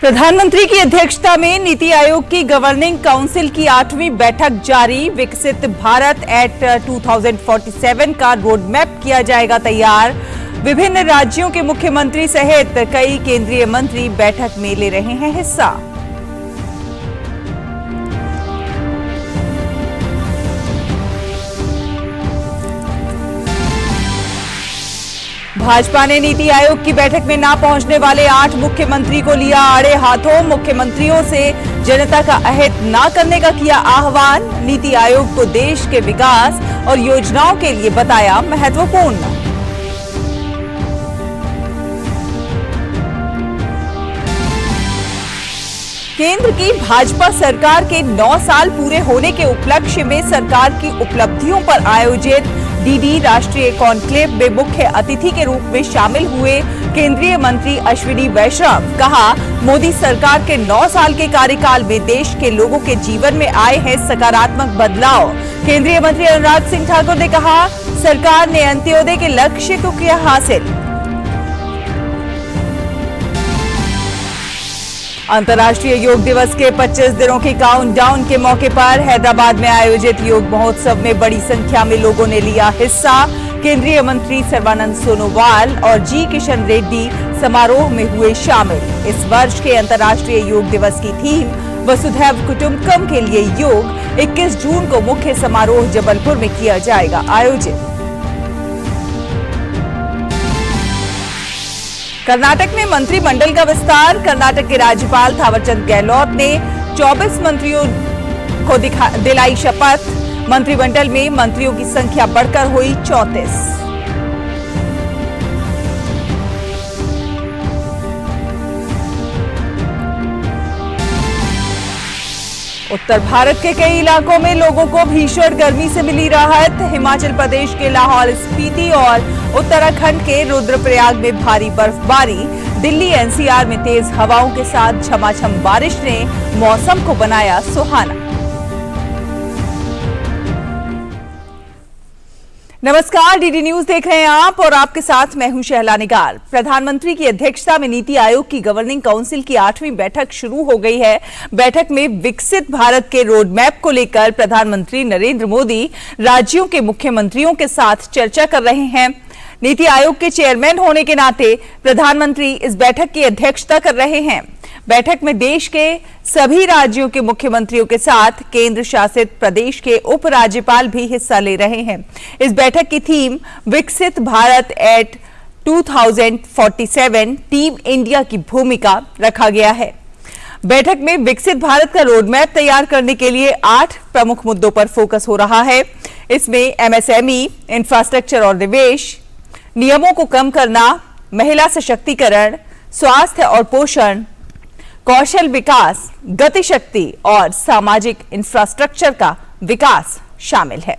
प्रधानमंत्री की अध्यक्षता में नीति आयोग की गवर्निंग काउंसिल की 8वीं बैठक जारी। विकसित भारत एट 2047 का रोड मैप किया जाएगा तैयार। विभिन्न राज्यों के मुख्यमंत्री सहित कई केंद्रीय मंत्री बैठक में ले रहे हैं हिस्सा। भाजपा ने नीति आयोग की बैठक में ना पहुंचने वाले 8 मुख्यमंत्री को लिया आड़े हाथों। मुख्यमंत्रियों से जनता का अहित ना करने का किया आह्वान। नीति आयोग को देश के विकास और योजनाओं के लिए बताया महत्वपूर्ण। केंद्र की भाजपा सरकार के 9 साल पूरे होने के उपलक्ष्य में सरकार की उपलब्धियों पर आयोजित डीडी राष्ट्रीय कॉन्क्लेव में मुख्य अतिथि के रूप में शामिल हुए केंद्रीय मंत्री अश्विनी वैष्णव। कहा, मोदी सरकार के 9 साल के कार्यकाल में देश के लोगों के जीवन में आए हैं सकारात्मक बदलाव। केंद्रीय मंत्री अनुराग सिंह ठाकुर ने कहा, सरकार ने अंत्योदय के लक्ष्य को किया हासिल। अंतर्राष्ट्रीय योग दिवस के 25 दिनों की काउंटडाउन के मौके पर हैदराबाद में आयोजित योग महोत्सव में बड़ी संख्या में लोगों ने लिया हिस्सा। केंद्रीय मंत्री सर्बानंद सोनोवाल और जी किशन रेड्डी समारोह में हुए शामिल। इस वर्ष के अंतर्राष्ट्रीय योग दिवस की थीम वसुधैव कुटुंबकम के लिए योग 21 जून को मुख्य समारोह जबलपुर में किया जाएगा आयोजित। कर्नाटक में मंत्रिमंडल का विस्तार। कर्नाटक के राज्यपाल थावरचंद गहलोत ने 24 मंत्रियों को दिलाई शपथ। मंत्रिमंडल में मंत्रियों की संख्या बढ़कर हुई 34। उत्तर भारत के कई इलाकों में लोगों को भीषण गर्मी से मिली राहत। हिमाचल प्रदेश के लाहौल स्पीति और उत्तराखंड के रुद्रप्रयाग में भारी बर्फबारी। दिल्ली एनसीआर में तेज हवाओं के साथ झमाझम बारिश ने मौसम को बनाया सुहाना। नमस्कार, डीडी न्यूज देख रहे हैं आप और आपके साथ मैं हूं शहला निगार। प्रधानमंत्री की अध्यक्षता में नीति आयोग की गवर्निंग काउंसिल की 8वीं बैठक शुरू हो गई है। बैठक में विकसित भारत के रोड मैप को लेकर प्रधानमंत्री नरेंद्र मोदी राज्यों के मुख्यमंत्रियों के साथ चर्चा कर रहे हैं। नीति आयोग के चेयरमैन होने के नाते प्रधानमंत्री इस बैठक की अध्यक्षता कर रहे हैं। बैठक में देश के सभी राज्यों के मुख्यमंत्रियों के साथ केंद्र शासित प्रदेश के उपराज्यपाल भी हिस्सा ले रहे हैं। इस बैठक की थीम विकसित भारत एट 2047 टीम इंडिया की भूमिका रखा गया है। बैठक में विकसित भारत का रोड मैप तैयार करने के लिए 8 प्रमुख मुद्दों पर फोकस हो रहा है। इसमें एमएसएमई, इंफ्रास्ट्रक्चर और निवेश, नियमों को कम करना, महिला सशक्तिकरण, स्वास्थ्य और पोषण, कौशल विकास, गतिशक्ति और सामाजिक इंफ्रास्ट्रक्चर का विकास शामिल है।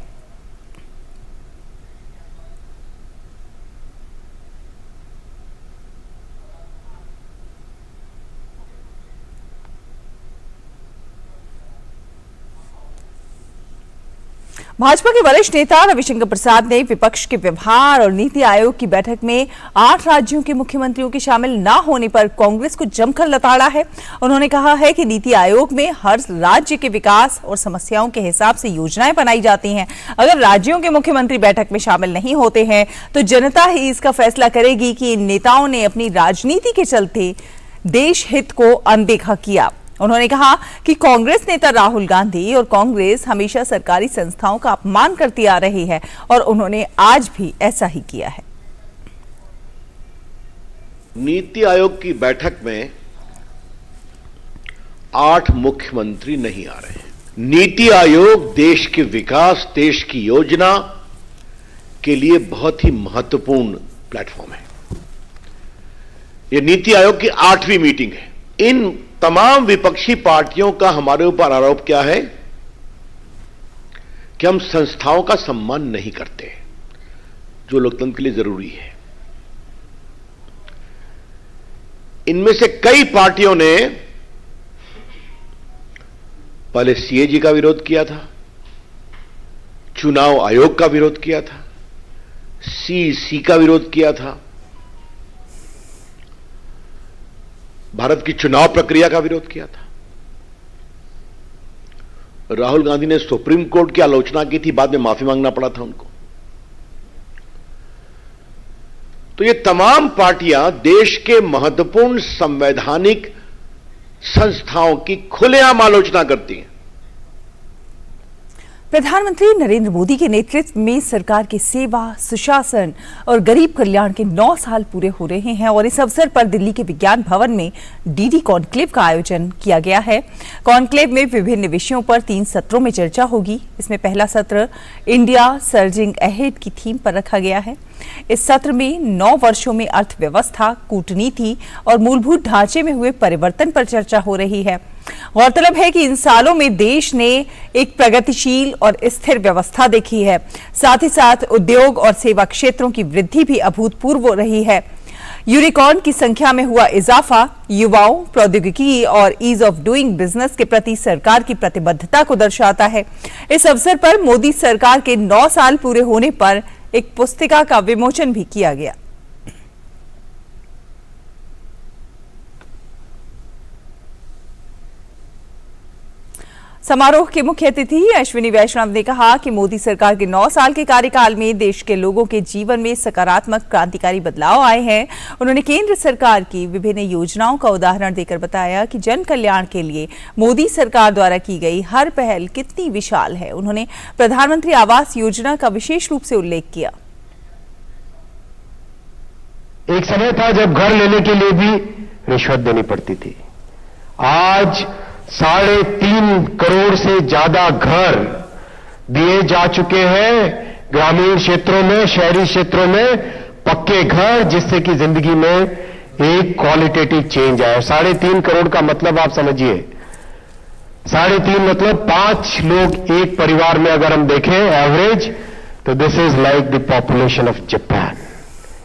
भाजपा के वरिष्ठ नेता रविशंकर प्रसाद ने विपक्ष के व्यवहार और नीति आयोग की बैठक में 8 राज्यों के मुख्यमंत्रियों के शामिल न होने पर कांग्रेस को जमकर लताड़ा है। उन्होंने कहा है कि नीति आयोग में हर राज्य के विकास और समस्याओं के हिसाब से योजनाएं बनाई जाती हैं। अगर राज्यों के मुख्यमंत्री बैठक में शामिल नहीं होते हैं तो जनता ही इसका फैसला करेगी कि इन नेताओं ने अपनी राजनीति के चलते देश हित को अनदेखा किया। उन्होंने कहा कि कांग्रेस नेता राहुल गांधी और कांग्रेस हमेशा सरकारी संस्थाओं का अपमान करती आ रही है और उन्होंने आज भी ऐसा ही किया है। नीति आयोग की बैठक में 8 मुख्यमंत्री नहीं आ रहे हैं। नीति आयोग देश के विकास, देश की योजना के लिए बहुत ही महत्वपूर्ण प्लेटफॉर्म है। यह नीति आयोग की 8वीं मीटिंग है। इन तमाम विपक्षी पार्टियों का हमारे ऊपर आरोप क्या है कि हम संस्थाओं का सम्मान नहीं करते, जो लोकतंत्र के लिए जरूरी है। इनमें से कई पार्टियों ने पहले सीएजी का विरोध किया था, चुनाव आयोग का विरोध किया था, सीईसी का विरोध किया था भारत की चुनाव प्रक्रिया का विरोध किया था। राहुल गांधी ने सुप्रीम कोर्ट की आलोचना की थी, बाद में माफी मांगना पड़ा था उनको। तो ये तमाम पार्टियां देश के महत्वपूर्ण संवैधानिक संस्थाओं की खुलेआम आलोचना करती हैं। प्रधानमंत्री नरेंद्र मोदी के नेतृत्व में सरकार की सेवा, सुशासन और गरीब कल्याण के 9 साल पूरे हो रहे हैं और इस अवसर पर दिल्ली के विज्ञान भवन में डीडी कॉन्क्लेव का आयोजन किया गया है। कॉन्क्लेव में विभिन्न विषयों पर 3 सत्रों में चर्चा होगी। इसमें पहला सत्र इंडिया सर्जिंग अहेड की थीम पर रखा गया है। इस सत्र में 9 वर्षों में अर्थव्यवस्था, कूटनीति और मूलभूत ढांचे में हुए परिवर्तन पर चर्चा हो रही है। गौरतलब है कि इन सालों में देश ने एक प्रगतिशील और स्थिर व्यवस्था देखी है। साथ ही साथ उद्योग और सेवा क्षेत्रों की वृद्धि भी अभूतपूर्व रही है। यूनिकॉर्न की संख्या में हुआ इजाफा युवाओं, प्रौद्योगिकी और ईज ऑफ डूइंग बिजनेस के प्रति सरकार की प्रतिबद्धता को दर्शाता है। इस अवसर पर मोदी सरकार के 9 साल पूरे होने पर एक पुस्तिका का विमोचन भी किया गया। समारोह के मुख्य अतिथि अश्विनी वैष्णव ने कहा कि मोदी सरकार के 9 साल के कार्यकाल में देश के लोगों के जीवन में सकारात्मक क्रांतिकारी बदलाव आए हैं। उन्होंने केंद्र सरकार की विभिन्न योजनाओं का उदाहरण देकर बताया कि जन कल्याण के लिए मोदी सरकार द्वारा की गई हर पहल कितनी विशाल है। उन्होंने प्रधानमंत्री आवास योजना का विशेष रूप से उल्लेख किया। एक समय था जब घर लेने के लिए भी रिश्वत देनी पड़ती थी। आज 3.5 करोड़ से ज्यादा घर दिए जा चुके हैं ग्रामीण क्षेत्रों में, शहरी क्षेत्रों में पक्के घर, जिससे कि जिंदगी में एक क्वालिटेटिव चेंज आए। 3.5 करोड़ का मतलब आप समझिए, 3.5 मतलब 5 लोग एक परिवार में अगर हम देखें एवरेज, तो this is like the population of Japan,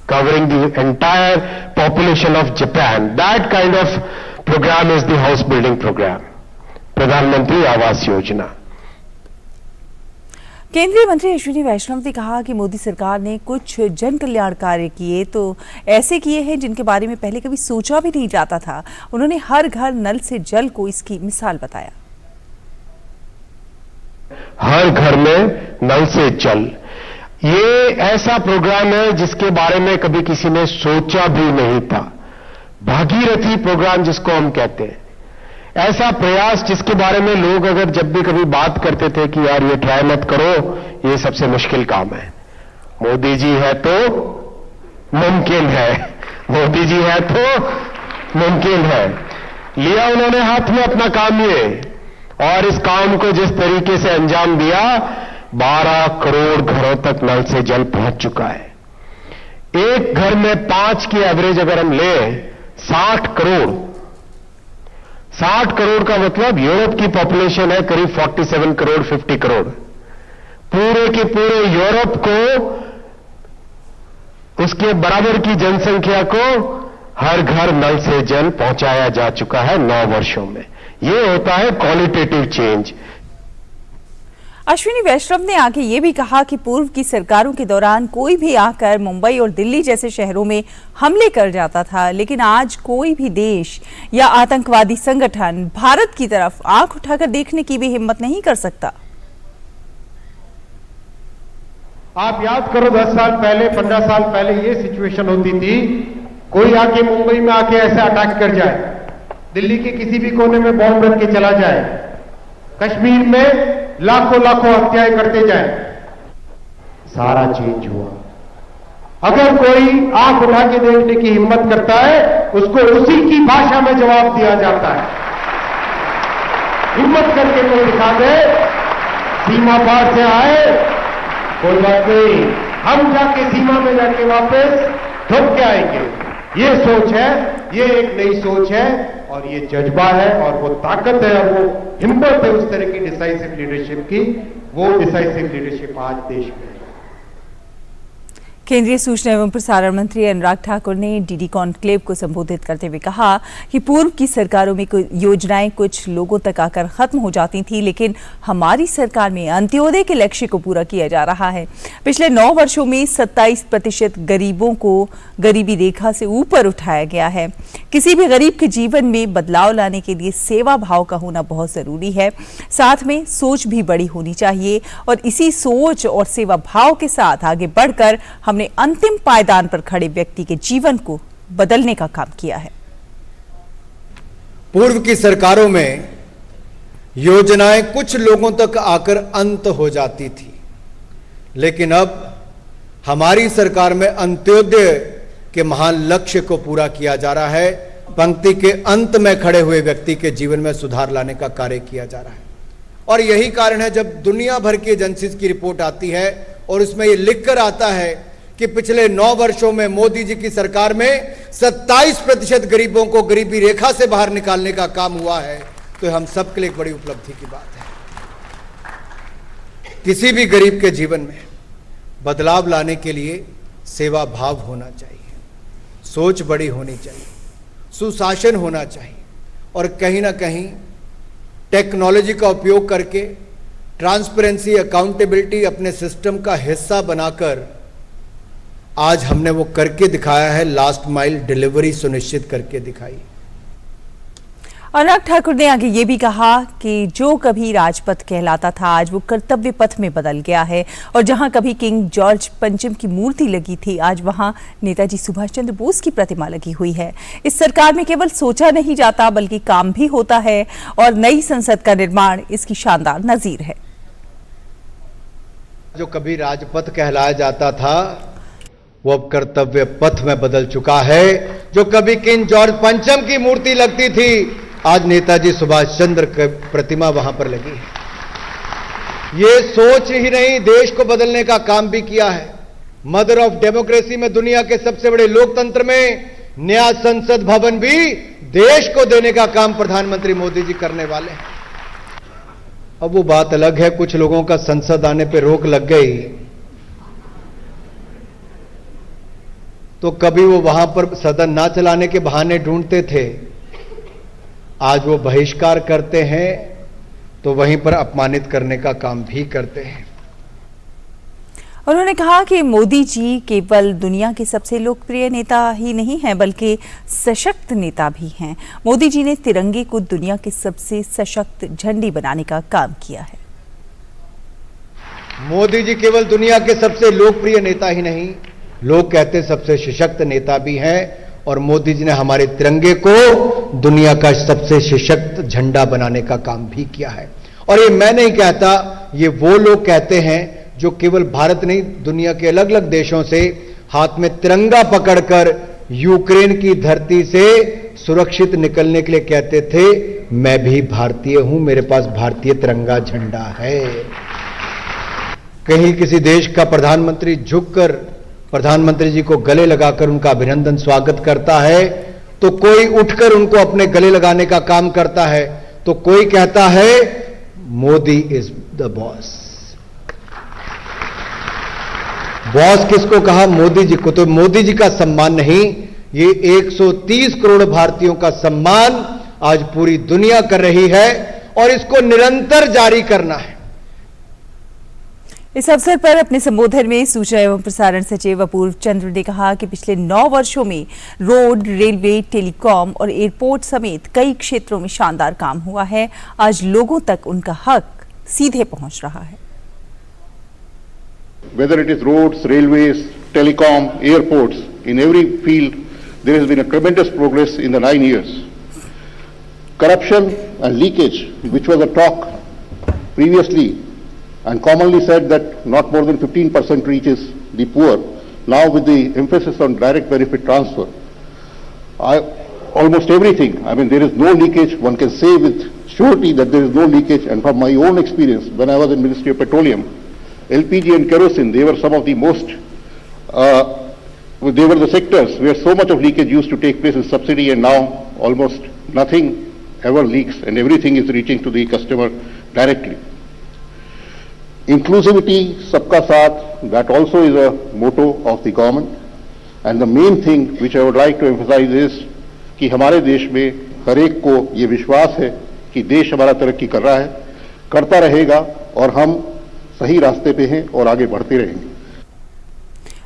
covering the entire population of Japan. That kind of program is the house building program, प्रधानमंत्री आवास योजना। केंद्रीय मंत्री अश्विनी वैष्णव ने कहा कि मोदी सरकार ने कुछ जन कल्याण कार्य किए तो ऐसे किए हैं जिनके बारे में पहले कभी सोचा भी नहीं जाता था। उन्होंने हर घर नल से जल को इसकी मिसाल बताया। हर घर में नल से जल, ये ऐसा प्रोग्राम है जिसके बारे में कभी किसी ने सोचा भी नहीं था। भागीरथी प्रोग्राम जिसको हम कहते हैं, ऐसा प्रयास जिसके बारे में लोग अगर जब भी कभी बात करते थे कि यार ये ट्राई मत करो, ये सबसे मुश्किल काम है। मोदी जी है तो मुमकिन है, मोदी जी है तो मुमकिन है। लिया उन्होंने हाथ में अपना काम ये, और इस काम को जिस तरीके से अंजाम दिया, 12 करोड़ घरों तक नल से जल पहुंच चुका है। एक घर में 5 की एवरेज अगर हम लें, 60 करोड़ का मतलब यूरोप की पॉपुलेशन है करीब 47 करोड़, 50 करोड़। पूरे के पूरे यूरोप को, उसके बराबर की जनसंख्या को हर घर नल से जल पहुंचाया जा चुका है 9 वर्षों में। यह होता है क्वालिटेटिव चेंज। अश्विनी वैष्णव ने आगे ये भी कहा कि पूर्व की सरकारों के दौरान कोई भी आकर मुंबई और दिल्ली जैसे शहरों में हमले कर जाता था, लेकिन आज कोई भी देश या आतंकवादी संगठन भारत की तरफ आंख उठाकर देखने की भी हिम्मत नहीं कर सकता। आप याद करो 10 साल पहले, 15 साल पहले ये सिचुएशन होती थी, कोई आके मुंबई में आके ऐसे अटैक कर जाए, दिल्ली के किसी भी कोने में बॉम्ब रख के चला जाए, कश्मीर में लाखों हत्याएं करते जाए। सारा चेंज हुआ। अगर कोई आंख उठा के देखने की हिम्मत करता है, उसको उसी की भाषा में जवाब दिया जाता है। हिम्मत करके कोई दिखा दे, सीमा पार से आए, कोई बात नहीं, हम जाके सीमा में जाके वापस ठोक के आएंगे। ये सोच है, ये एक नई सोच है, और ये जज्बा है, और वो ताकत है, और वो हिम्मत है उस तरह की डिसाइसिव लीडरशिप की। वो डिसाइसिव लीडरशिप आज देश में है। केंद्रीय सूचना एवं प्रसारण मंत्री अनुराग ठाकुर ने डीडी कॉन्क्लेव को संबोधित करते हुए कहा कि पूर्व की सरकारों में योजनाएं कुछ लोगों तक आकर खत्म हो जाती थी, लेकिन हमारी सरकार में अंत्योदय के लक्ष्य को पूरा किया जा रहा है। पिछले 9 वर्षों में 27% गरीबों को गरीबी रेखा से ऊपर उठाया गया है। किसी भी गरीब के जीवन में बदलाव लाने के लिए सेवा भाव का होना बहुत जरूरी है, साथ में सोच भी बड़ी होनी चाहिए और इसी सोच और सेवा भाव के साथ आगे बढ़कर हमने अंतिम पायदान पर खड़े व्यक्ति के जीवन को बदलने का काम किया है। पूर्व की सरकारों में योजनाएं कुछ लोगों तक आकर अंत हो जाती थी, लेकिन अब हमारी सरकार में अंत्योदय के महान लक्ष्य को पूरा किया जा रहा है। पंक्ति के अंत में खड़े हुए व्यक्ति के जीवन में सुधार लाने का कार्य किया जा रहा है। और यही कारण है जब दुनिया भर की एजेंसीज की रिपोर्ट आती है और उसमें यह लिखकर आता है कि पिछले 9 वर्षों में मोदी जी की सरकार में 27% गरीबों को गरीबी रेखा से बाहर निकालने का काम हुआ है, तो हम सबके लिए एक बड़ी उपलब्धि की बात है। किसी भी गरीब के जीवन में बदलाव लाने के लिए सेवा भाव होना चाहिए, सोच बड़ी होनी चाहिए, सुशासन होना चाहिए और कहीं ना कहीं टेक्नोलॉजी का उपयोग करके ट्रांसपेरेंसी, अकाउंटेबिलिटी अपने सिस्टम का हिस्सा बनाकर आज हमने वो करके दिखाया है। लास्ट माइल डिलीवरी सुनिश्चित करके दिखाई। अनुराग ठाकुर ने आगे ये भी कहा कि जो कभी राजपथ कहलाता था आज वो कर्तव्य पथ में बदल गया है और जहां कभी किंग जॉर्ज पंचम की मूर्ति लगी थी, आज वहां नेताजी सुभाष चंद्र बोस की प्रतिमा लगी हुई है। इस सरकार में केवल सोचा नहीं जाता बल्कि काम भी होता है और नई संसद का निर्माण इसकी शानदार नजीर है। जो कभी राजपथ कहलाया जाता था वो अब कर्तव्य पथ में बदल चुका है। जो कभी किंग जॉर्ज पंचम की मूर्ति लगती थी, आज नेताजी सुभाष चंद्र की प्रतिमा वहां पर लगी है। ये सोच ही नहीं, देश को बदलने का काम भी किया है। मदर ऑफ डेमोक्रेसी में, दुनिया के सबसे बड़े लोकतंत्र में नया संसद भवन भी देश को देने का काम प्रधानमंत्री मोदी जी करने वाले हैं। अब वो बात अलग है, कुछ लोगों का संसद आने पर रोक लग गई तो कभी वो वहां पर सदन ना चलाने के बहाने ढूंढते थे, आज वो बहिष्कार करते हैं तो वहीं पर अपमानित करने का काम भी करते हैं। उन्होंने कहा कि मोदी जी केवल दुनिया के सबसे लोकप्रिय नेता ही नहीं हैं बल्कि सशक्त नेता भी हैं। मोदी जी ने तिरंगे को दुनिया के सबसे सशक्त झंडी बनाने का काम किया है। मोदी जी केवल दुनिया के सबसे लोकप्रिय नेता ही नहीं, लोग कहते सबसे सशक्त नेता भी हैं और मोदी जी ने हमारे तिरंगे को दुनिया का सबसे सशक्त झंडा बनाने का काम भी किया है। और ये मैं नहीं कहता, ये वो लोग कहते हैं जो केवल भारत नहीं, दुनिया के अलग अलग देशों से हाथ में तिरंगा पकड़कर यूक्रेन की धरती से सुरक्षित निकलने के लिए कहते थे, मैं भी भारतीय हूं, मेरे पास भारतीय तिरंगा झंडा है। कहीं किसी देश का प्रधानमंत्री झुककर प्रधानमंत्री जी को गले लगाकर उनका अभिनंदन स्वागत करता है तो कोई उठकर उनको अपने गले लगाने का काम करता है, तो कोई कहता है Modi is the boss. Boss किसको कहा? मोदी जी को। तो मोदी जी का सम्मान नहीं, ये 130 करोड़ भारतीयों का सम्मान आज पूरी दुनिया कर रही है और इसको निरंतर जारी करना है। इस अवसर पर अपने संबोधन में सूचना एवं प्रसारण सचिव अपूर्व चंद्र ने कहा कि पिछले 9 वर्षों में रोड, रेलवे, टेलीकॉम और एयरपोर्ट समेत कई क्षेत्रों में शानदार काम हुआ है। आज लोगों तक उनका हक सीधे पहुंच रहा है। Whether it is roads, railways, telecom, airports, in every field there has been a tremendous progress in the 9 years. Corruption and leakage, which was a talk previously and commonly said that not more than 15% reaches the poor, now with the emphasis on direct benefit transfer, almost everything, I mean there is no leakage, one can say with surety that there is no leakage. And from my own experience, when I was in Ministry of Petroleum, LPG and kerosene, they were some of the most, they were the sectors where so much of leakage used to take place in subsidy, and now almost nothing ever leaks and everything is reaching to the customer directly. Inclusivity, Sabka Saath, that also is a motto of the government. And the main thing which I would like to emphasize is कि हमारे देश में हर एक को ये विश्वास है कि देश हमारा तरक्की कर रहा है, करता रहेगा और हम सही रास्ते पे हैं और आगे बढ़ते रहेंगे।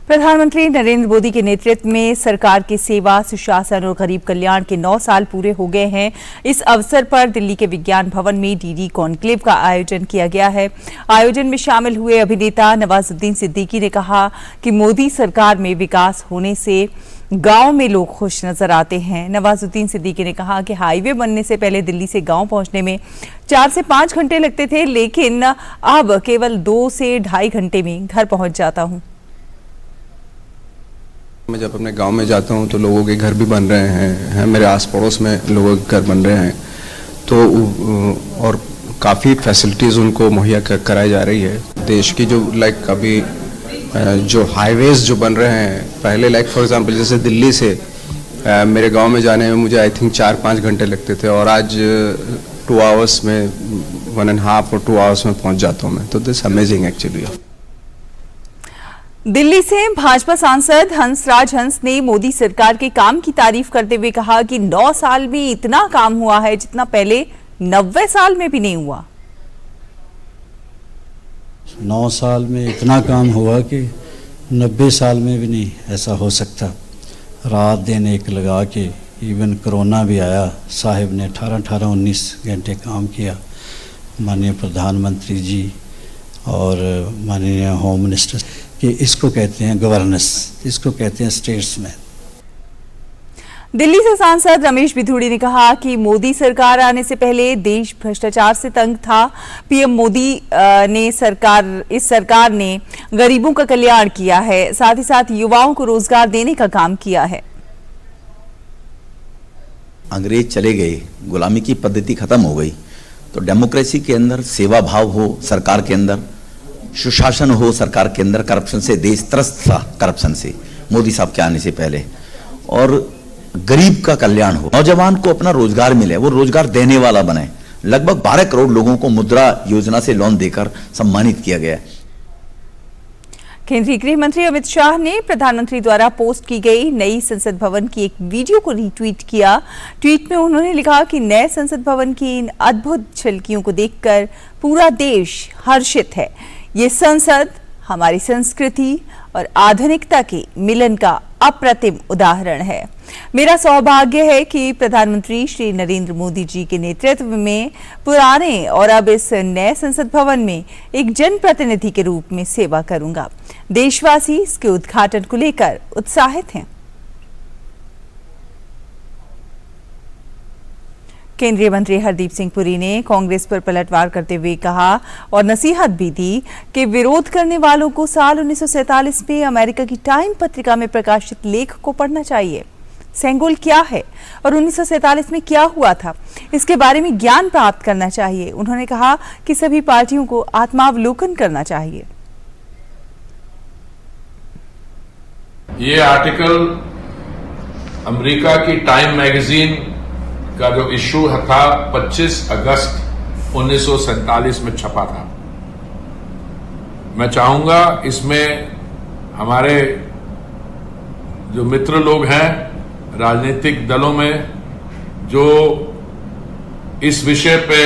प्रधानमंत्री नरेंद्र मोदी के नेतृत्व में सरकार की सेवा, सुशासन और गरीब कल्याण के 9 साल पूरे हो गए हैं। इस अवसर पर दिल्ली के विज्ञान भवन में डीडी कॉन्क्लेव का आयोजन किया गया है। आयोजन में शामिल हुए अभिनेता नवाजुद्दीन सिद्दीकी ने कहा कि मोदी सरकार में विकास होने से गांव में लोग खुश नजर आते हैं। नवाजुद्दीन सिद्दीकी ने कहा कि हाईवे बनने से पहले दिल्ली से गांव पहुंचने में 4 से 5 घंटे लगते थे, लेकिन अब केवल 2 से ढाई घंटे में घर पहुंच जाता हूं। मैं जब अपने गांव में जाता हूं तो लोगों के घर भी बन रहे हैं, मेरे आस पड़ोस में लोगों के घर बन रहे हैं, तो और काफ़ी फैसिलिटीज़ उनको मुहैया कराई जा रही है। देश की जो अभी जो हाईवेज जो बन रहे हैं, पहले फॉर एग्जांपल जैसे दिल्ली से मेरे गांव में जाने में मुझे आई थिंक 4-5 घंटे लगते थे और आज 2 आवर्स में 1.5 और 2 आवर्स में पहुंच जाता हूं मैं। तो दिस अमेजिंग एक्चुअली। दिल्ली से भाजपा सांसद हंसराज हंस ने मोदी सरकार के काम की तारीफ करते हुए कहा कि 9 साल में इतना काम हुआ है जितना पहले 90 साल में भी नहीं हुआ। 9 साल में इतना काम हुआ कि 90 साल में भी नहीं ऐसा हो सकता। रात दिन एक लगा के, इवन कोरोना भी आया, साहिब ने 18-19 घंटे काम किया। माननीय प्रधानमंत्री जी और माननीय होम मिनिस्टर कि इसको कहते हैं गवर्नेंस, इसको कहते हैं स्टेट्समैन। दिल्ली से सांसद रमेश बिधूड़ी ने कहा कि मोदी सरकार आने से पहले देश भ्रष्टाचार से तंग था। पीएम मोदी इस सरकार ने गरीबों का कल्याण किया है, साथ ही साथ युवाओं को रोजगार देने का काम किया है। अंग्रेज चले गए, गुलामी की पद्धति खत्म हो गई, तो डेमोक्रेसी के अंदर सेवा भाव हो, सरकार के अंदर सुशासन हो, सरकार के अंदर करप्शन से देश त्रस्त था, करप्शन से मोदी साहब के आने से पहले, और गरीब का कल्याण हो, नौजवान को अपना रोजगार मिले, वो रोजगार देने वाला बने। लगभग 12 करोड़ लोगों को मुद्रा योजना से लोन देकर सम्मानित किया गया। केंद्रीय गृह मंत्री अमित शाह ने प्रधानमंत्री द्वारा पोस्ट की गई नई संसद भवन की एक वीडियो को रीट्वीट किया। ट्वीट में उन्होंने लिखा कि नए संसद भवन की इन अद्भुत झलकियों को देखकर पूरा देश हर्षित है। ये संसद हमारी संस्कृति और आधुनिकता के मिलन का अप्रतिम उदाहरण है। मेरा सौभाग्य है कि प्रधानमंत्री श्री नरेंद्र मोदी जी के नेतृत्व में पुराने और अब इस नए संसद भवन में एक जनप्रतिनिधि के रूप में सेवा करूंगा। देशवासी इसके उद्घाटन को लेकर उत्साहित हैं। केंद्रीय मंत्री हरदीप सिंह पुरी ने कांग्रेस पर पलटवार करते हुए कहा और नसीहत भी दी कि विरोध करने वालों को साल 1947 में अमेरिका की टाइम पत्रिका में प्रकाशित लेख को पढ़ना चाहिए। सेंगोल क्या है और 1947 में क्या हुआ था, इसके बारे में ज्ञान प्राप्त करना चाहिए। उन्होंने कहा कि सभी पार्टियों को आत्मावलोकन करना चाहिए। ये आर्टिकल अमेरिका की टाइम मैगजीन का जो इशू था 25 अगस्त 1947 में छपा था। मैं चाहूंगा इसमें हमारे जो मित्र लोग हैं राजनीतिक दलों में, जो इस विषय पे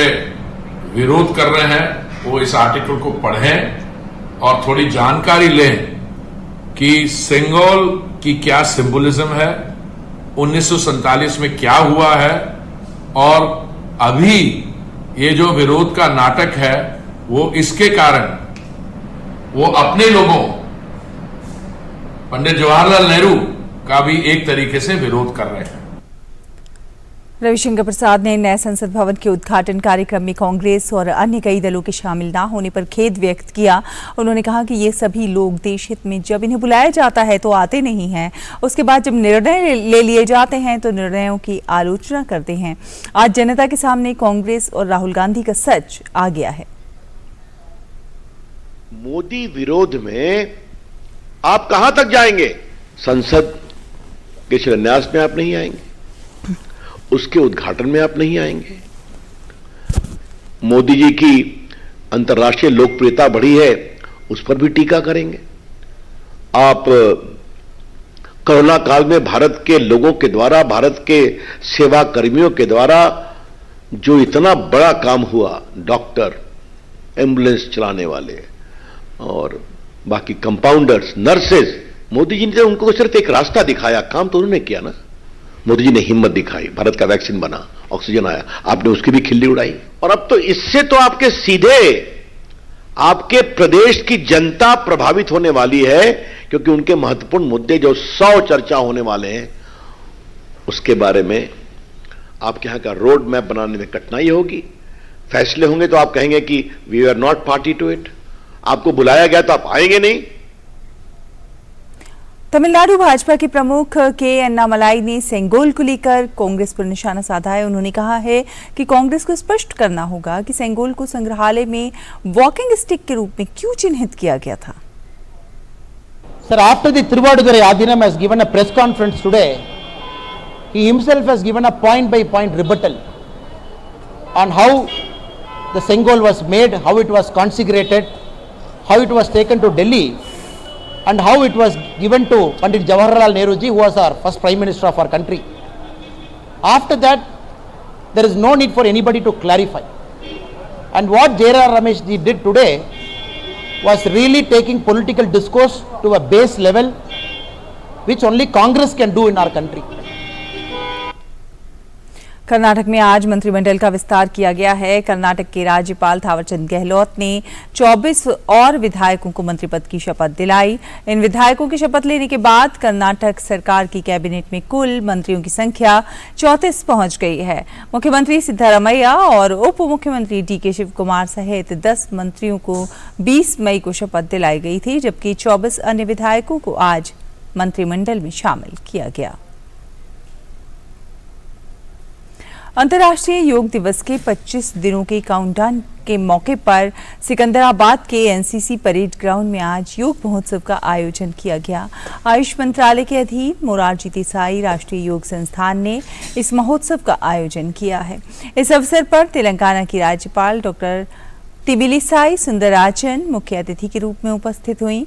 विरोध कर रहे हैं, वो इस आर्टिकल को पढ़ें और थोड़ी जानकारी लें कि सेंगोल की क्या सिंबोलिज्म है, 1947 में क्या हुआ है, और अभी ये जो विरोध का नाटक है वो इसके कारण वो अपने लोगों पंडित जवाहरलाल नेहरू का भी एक तरीके से विरोध कर रहे हैं। रविशंकर प्रसाद ने नए संसद भवन के उद्घाटन कार्यक्रम में कांग्रेस और अन्य कई दलों के शामिल न होने पर खेद व्यक्त किया। उन्होंने कहा कि ये सभी लोग देश हित में जब इन्हें बुलाया जाता है तो आते नहीं हैं, उसके बाद जब निर्णय ले लिए जाते हैं तो निर्णयों की आलोचना करते हैं। आज जनता के सामने कांग्रेस और राहुल गांधी का सच आ गया है। मोदी विरोध में आप कहां तक जाएंगे? संसद के शिलान्यास में आप नहीं आएंगे, उसके उद्घाटन में आप नहीं आएंगे, मोदी जी की अंतर्राष्ट्रीय लोकप्रियता बढ़ी है, उस पर भी टीका करेंगे। आप कोरोना काल में भारत के लोगों के द्वारा, भारत के सेवा कर्मियों के द्वारा जो इतना बड़ा काम हुआ, डॉक्टर, एम्बुलेंस चलाने वाले और बाकी कंपाउंडर्स, नर्सेज, मोदी जी ने उनको सिर्फ एक रास्ता दिखाया, काम तो उन्होंने किया ना। मोदी जी ने हिम्मत दिखाई, भारत का वैक्सीन बना, ऑक्सीजन आया, आपने उसकी भी खिल्ली उड़ाई। और अब तो इससे तो आपके सीधे आपके प्रदेश की जनता प्रभावित होने वाली है, क्योंकि उनके महत्वपूर्ण मुद्दे जो 100 चर्चा होने वाले हैं, उसके बारे में आपके यहां का रोड मैप बनाने में कठिनाई होगी। फैसले होंगे तो आप कहेंगे कि we are not party to it. आपको बुलाया गया तो आप आएंगे नहीं। तमिलनाडु भाजपा के प्रमुख के अन्नामलाई ने सेंगोल को लेकर कांग्रेस पर निशाना साधा है। उन्होंने कहा है कि कांग्रेस को स्पष्ट करना होगा कि सेंगोल को संग्रहालय में वॉकिंग स्टिक के रूप में क्यों चिन्हित किया गया था। Sir, after the Thiruvadurai Adinam has given a press conference today, he himself has given a point-by-point rebuttal on how the Sengol was made, how it was consecrated, how it was taken to Delhi, and how it was given to Pandit Jawaharlal Nehru ji, who was our first Prime Minister of our country. After that, there is no need for anybody to clarify. And what J.R. Ramesh ji did today was really taking political discourse to a base level, which only Congress can do in our country. Karnataka में आज मंत्रिमंडल का विस्तार किया गया है। कर्नाटक के राज्यपाल थावरचंद गहलोत ने 24 और विधायकों को मंत्री पद की शपथ दिलाई। इन विधायकों की शपथ लेने के बाद कर्नाटक सरकार की कैबिनेट में कुल मंत्रियों की संख्या 34 पहुंच गई है। मुख्यमंत्री सिद्धारमैया और उप मुख्यमंत्री डी.के. शिव कुमार सहित 10 मंत्रियों को 20 मई को शपथ दिलाई गई थी, जबकि 24 अन्य विधायकों को आज मंत्रिमंडल में शामिल किया गया। अंतर्राष्ट्रीय योग दिवस के 25 दिनों के काउंटडाउन के मौके पर सिकंदराबाद के एनसीसी परेड ग्राउंड में आज योग महोत्सव का आयोजन किया गया। आयुष मंत्रालय के अधीन मोरारजी देसाई राष्ट्रीय योग संस्थान ने इस महोत्सव का आयोजन किया है। इस अवसर पर तेलंगाना की राज्यपाल डॉक्टर तिमिलिसाई सुंदरराजन मुख्य अतिथि के रूप में उपस्थित हुई।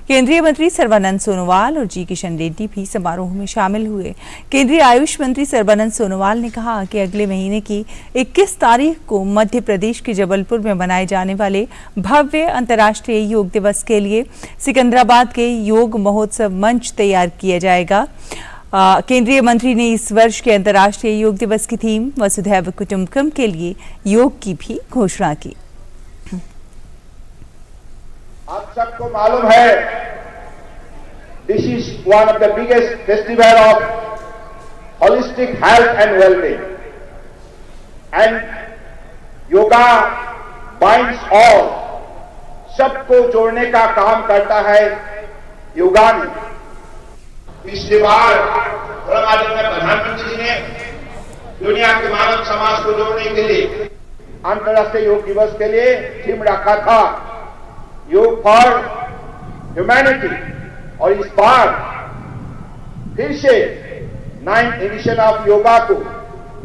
केंद्रीय मंत्री सर्बानंद सोनोवाल और जी किशन रेड्डी भी समारोह में शामिल हुए। केंद्रीय आयुष मंत्री सर्बानंद सोनोवाल ने कहा कि अगले महीने की 21 तारीख को मध्य प्रदेश के जबलपुर में मनाए जाने वाले भव्य अंतर्राष्ट्रीय योग दिवस के लिए सिकंदराबाद के योग महोत्सव मंच तैयार किया जाएगा। केंद्रीय मंत्री ने इस वर्ष के अंतर्राष्ट्रीय योग दिवस की थीम वसुधैव कुटुंबकम के लिए योग की भी घोषणा की। आप सबको मालूम है, this is one of the biggest festival of holistic health and wellbeing, and yoga binds all, सबको जोड़ने का काम करता है योगा में। पिछली बार में प्रधानमंत्री जी ने दुनिया के मानव समाज को जोड़ने के लिए अंतर्राष्ट्रीय योग दिवस के लिए थीम रखा था, योग फॉर ह्यूमैनिटी, और इस बार फिर से 9th एडिशन ऑफ योगा को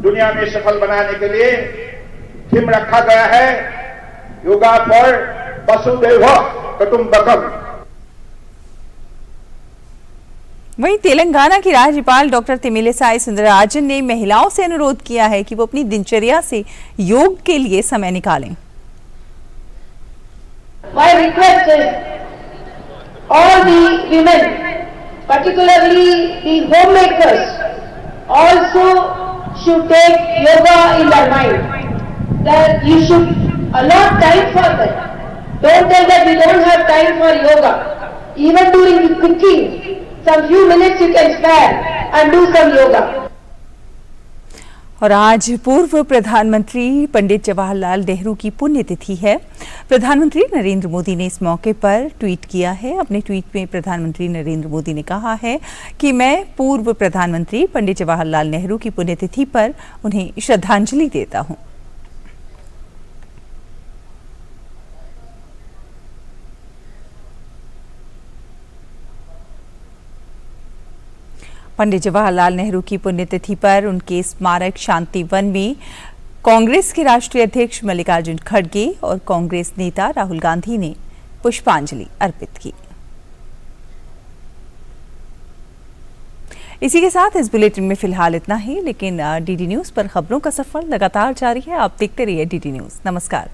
दुनिया में सफल बनाने के लिए थीम रखा गया है, योगा फॉर वसुधैव कुटुंबकम। वहीं तेलंगाना की राज्यपाल डॉक्टर तिमिलिसाई सुंदरराजन ने महिलाओं से अनुरोध किया है कि वो अपनी दिनचर्या से योग के लिए समय निकालें। My request is all the women, particularly the homemakers, also should take yoga in their mind. That you should allot time for that. Don't tell that we don't have time for yoga. Even during the cooking, some few minutes you can spare and do some yoga. और आज पूर्व प्रधानमंत्री पंडित जवाहरलाल नेहरू की पुण्यतिथि है। प्रधानमंत्री नरेंद्र मोदी ने इस मौके पर ट्वीट किया है। अपने ट्वीट में प्रधानमंत्री नरेंद्र मोदी ने कहा है कि मैं पूर्व प्रधानमंत्री पंडित जवाहरलाल नेहरू की पुण्यतिथि पर उन्हें श्रद्धांजलि देता हूं। पंडित जवाहरलाल नेहरू की पुण्यतिथि पर उनके स्मारक शांति वन में कांग्रेस के राष्ट्रीय अध्यक्ष मल्लिकार्जुन खड़गे और कांग्रेस नेता राहुल गांधी ने पुष्पांजलि अर्पित की। इसी के साथ इस बुलेटिन में फिलहाल इतना ही, लेकिन डीडी न्यूज पर खबरों का सफर लगातार जारी है। आप देखते रहिए डीडी न्यूज। नमस्कार।